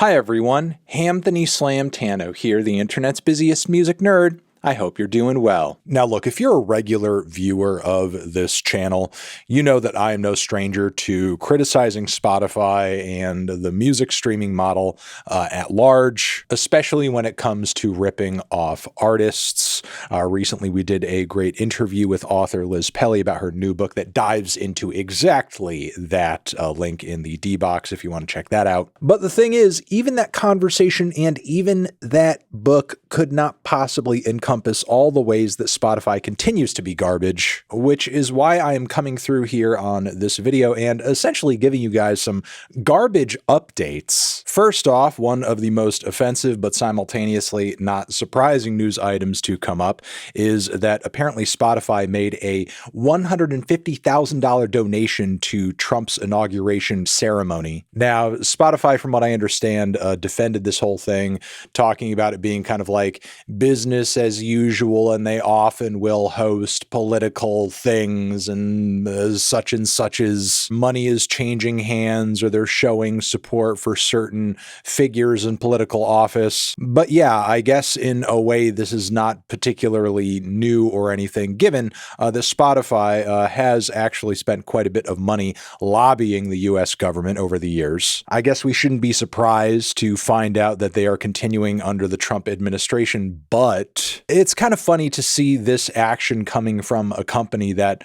Hi everyone, Hamthony Slamtano here, the internet's busiest music nerd. I hope you're doing well. Now look, if you're a regular viewer of this channel, you know that I am no stranger to criticizing Spotify and the music streaming model at large, especially when it comes to ripping off artists. Recently we did a great interview with author Liz Pelly about her new book that dives into exactly that, link in the D box if you want to check that out. But the thing is, even that conversation and even that book could not possibly encompass all the ways that Spotify continues to be garbage, which is why I am coming through here on this video and essentially giving you guys some garbage updates. First off, one of the most offensive but simultaneously not surprising news items to come up is that apparently Spotify made a $150,000 donation to Trump's inauguration ceremony. Now, Spotify, from what I understand, defended this whole thing, talking about it being kind of like business as usual, and they often will host political things and such as money is changing hands or they're showing support for certain figures in political office. But yeah, I guess in a way this is not particularly new or anything, given that Spotify has actually spent quite a bit of money lobbying the US government over the years. I guess we shouldn't be surprised to find out that they are continuing under the Trump administration, but it's kind of funny to see this action coming from a company that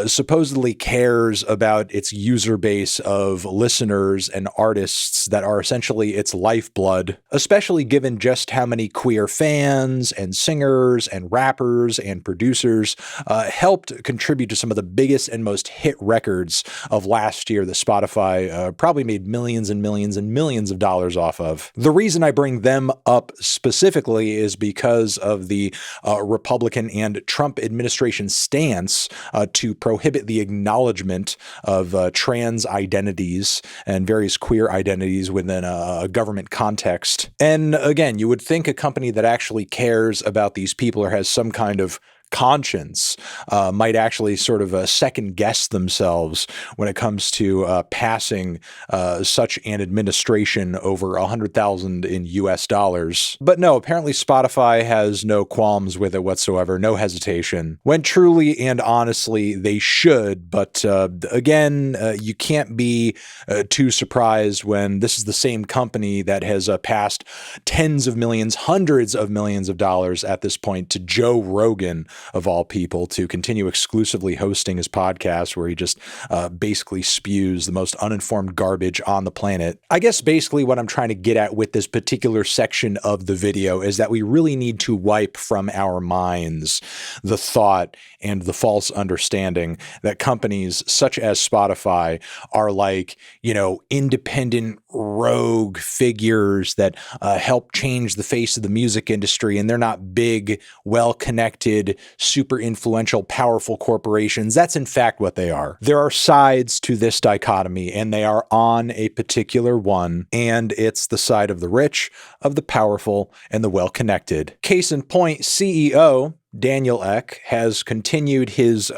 supposedly cares about its user base of listeners and artists that are essentially its lifeblood, especially given just how many queer fans and singers and rappers and producers helped contribute to some of the biggest and most hit records of last year that Spotify probably made millions and millions and millions of dollars off of. The reason I bring them up specifically is because of the Republican and Trump administration stance to prohibit the acknowledgement of trans identities and various queer identities within a government context. And again, you would think a company that actually cares about these people or has some kind of conscience might actually sort of second guess themselves when it comes to passing such an administration over $100,000 in US dollars. But no, apparently Spotify has no qualms with it whatsoever, no hesitation, when truly and honestly they should. But again, you can't be too surprised when this is the same company that has passed tens of millions, hundreds of millions of dollars at this point to Joe Rogan, of all people, to continue exclusively hosting his podcast where he just basically spews the most uninformed garbage on the planet. I guess basically what I'm trying to get at with this particular section of the video is that we really need to wipe from our minds the thought and the false understanding that companies such as Spotify are like, independent rogue figures that help change the face of the music industry, and they're not big, well-connected, super influential, powerful corporations. That's in fact what they are. There are sides to this dichotomy, and they are on a particular one, and it's the side of the rich, of the powerful, and the well-connected. Case in point, CEO Daniel Ek has continued his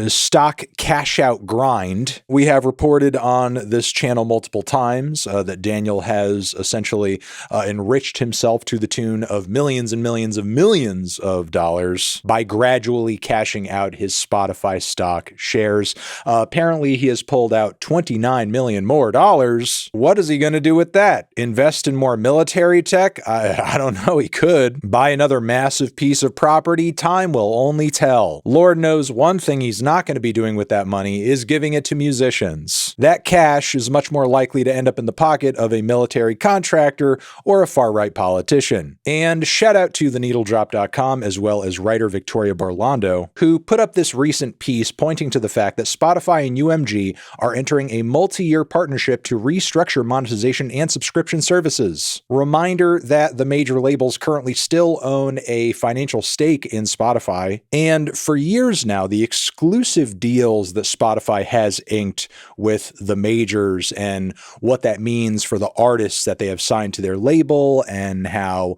stock cash out grind. We have reported on this channel multiple times that Daniel has essentially enriched himself to the tune of millions and millions of millions of dollars by gradually cashing out his Spotify stock shares. Apparently he has pulled out $29 million more dollars. What is he going to do with that? Invest in more military tech? I don't know. He could buy another massive piece of property. Time will only tell. Lord knows one thing he's not going to be doing with that money is giving it to musicians. That cash is much more likely to end up in the pocket of a military contractor or a far-right politician. And shout out to theneedledrop.com as well as writer Victoria Barlando, who put up this recent piece pointing to the fact that Spotify and UMG are entering a multi-year partnership to restructure monetization and subscription services. Reminder that the major labels currently still own a financial stake stake in Spotify. And for years now, the exclusive deals that Spotify has inked with the majors and what that means for the artists that they have signed to their label and how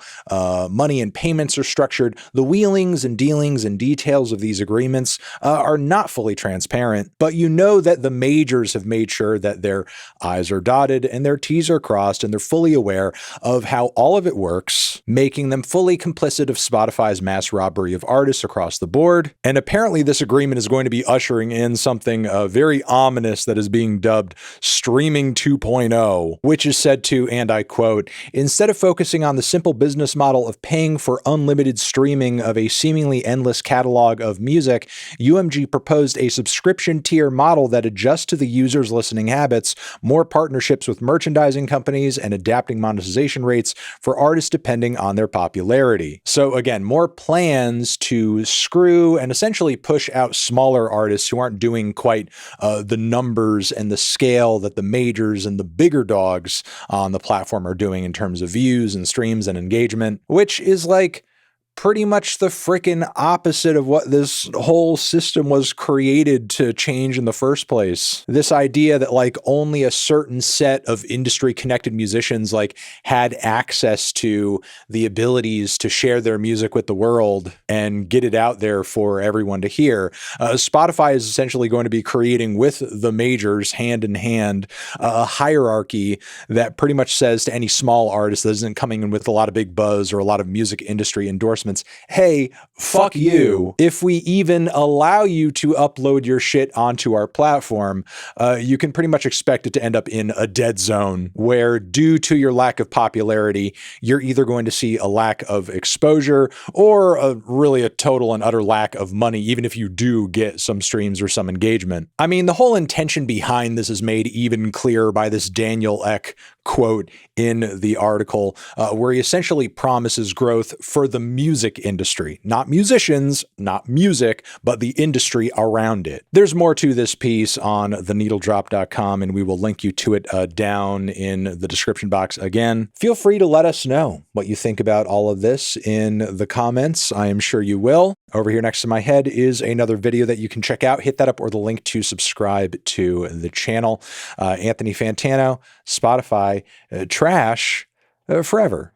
money and payments are structured, the wheelings and dealings and details of these agreements are not fully transparent. But you know that the majors have made sure that their I's are dotted and their T's are crossed, and they're fully aware of how all of it works, making them fully complicit of Spotify's mass robbery of artists across the board. And apparently this agreement is going to be ushering in something very ominous that is being dubbed Streaming 2.0, which is said to, and I quote, "Instead of focusing on the simple business model of paying for unlimited streaming of a seemingly endless catalog of music, UMG proposed a subscription tier model that adjusts to the user's listening habits, more partnerships with merchandising companies, and adapting monetization rates for artists depending on their popularity." So again, more plans to screw and essentially push out smaller artists who aren't doing quite the numbers and the scale that the majors and the bigger dogs on the platform are doing in terms of views and streams and engagement, which is like pretty much the frickin' opposite of what this whole system was created to change in the first place. This idea that like only a certain set of industry connected musicians like had access to the abilities to share their music with the world and get it out there for everyone to hear. Spotify is essentially going to be creating with the majors hand in hand a hierarchy that pretty much says to any small artist that isn't coming in with a lot of big buzz or a lot of music industry endorsements, hey, fuck you. If we even allow you to upload your shit onto our platform, you can pretty much expect it to end up in a dead zone where, due to your lack of popularity, you're either going to see a lack of exposure or really a total and utter lack of money, even if you do get some streams or some engagement. I mean, the whole intention behind this is made even clearer by this Daniel Ek quote in the article, where he essentially promises growth for the music industry, not musicians, not music, but the industry around it. There's more to this piece on theneedledrop.com, and we will link you to it down in the description box again. Feel free to let us know what you think about all of this in the comments. I am sure you will. Over here next to my head is another video that you can check out. Hit that up or the link to subscribe to the channel. Anthony Fantano, Spotify, trash forever.